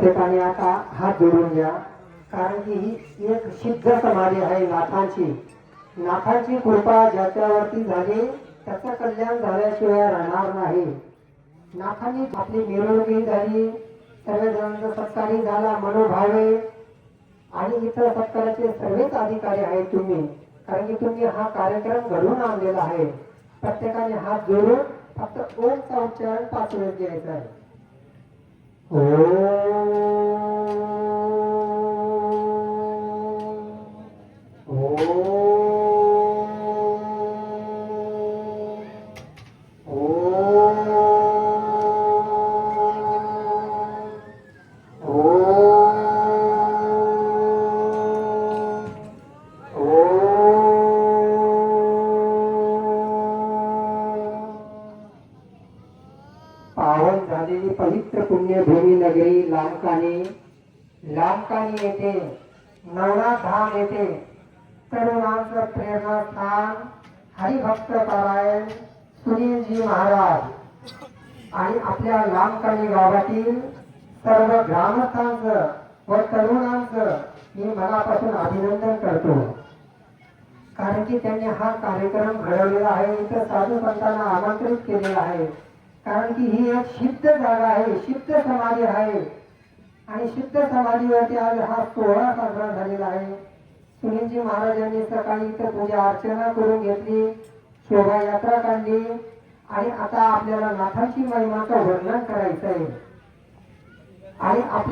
प्रत्येकाने आता हात जोडून घ्या, कारण की ही एक सिद्ध समाधी आहे नाथांची. नाथांची कृपा ज्याच्यावरती झाली त्याचं कल्याण झाल्याशिवाय राहणार नाही. नाथांनी आपली मिरवणूक झाली, सर्वजणांचा सत्कारही झाला मनोभावे, आणि इतर सत्काराचे सर्वच अधिकारी आहेत तुम्ही, कारण की तुम्ही हा कार्यक्रम घडवून आणलेला आहे. प्रत्येकाने हात जोडून फक्त ओमचा उच्चारण 5 वेळेस द्यायचा आहे. पावन झालेली पवित्र पुण्यभूमी नगरी लामकानी, लामकानी येथे नवनाथ धाम येथे तरुणांचं प्रेरणास्थान हरिभक्त पारायण सुनीलजी महाराज आणि आपल्या लामकानी गावातील सर्व ग्रामस्थांचं व तरुणांचं मी मनापासून अभिनंदन करतो, कारण की त्यांनी हा कार्यक्रम घडवलेला आहे. इतर साधू संतांना आमंत्रित केलेलं आहे, कारण की ही एक सिद्ध जागा आहे, सिद्ध समाधी आहे, आणि सिद्ध समाधीवरती आज हा सोहळा साजरा झालेला आहे. सुनीलजी महाराजांनी सकाळी इथं पूजा अर्चना करून घेतली, शोभायात्रा काढली, आणि आता आपल्याला नाथांची महिमाचं वर्णन करायचं आहे. आणि आपल्या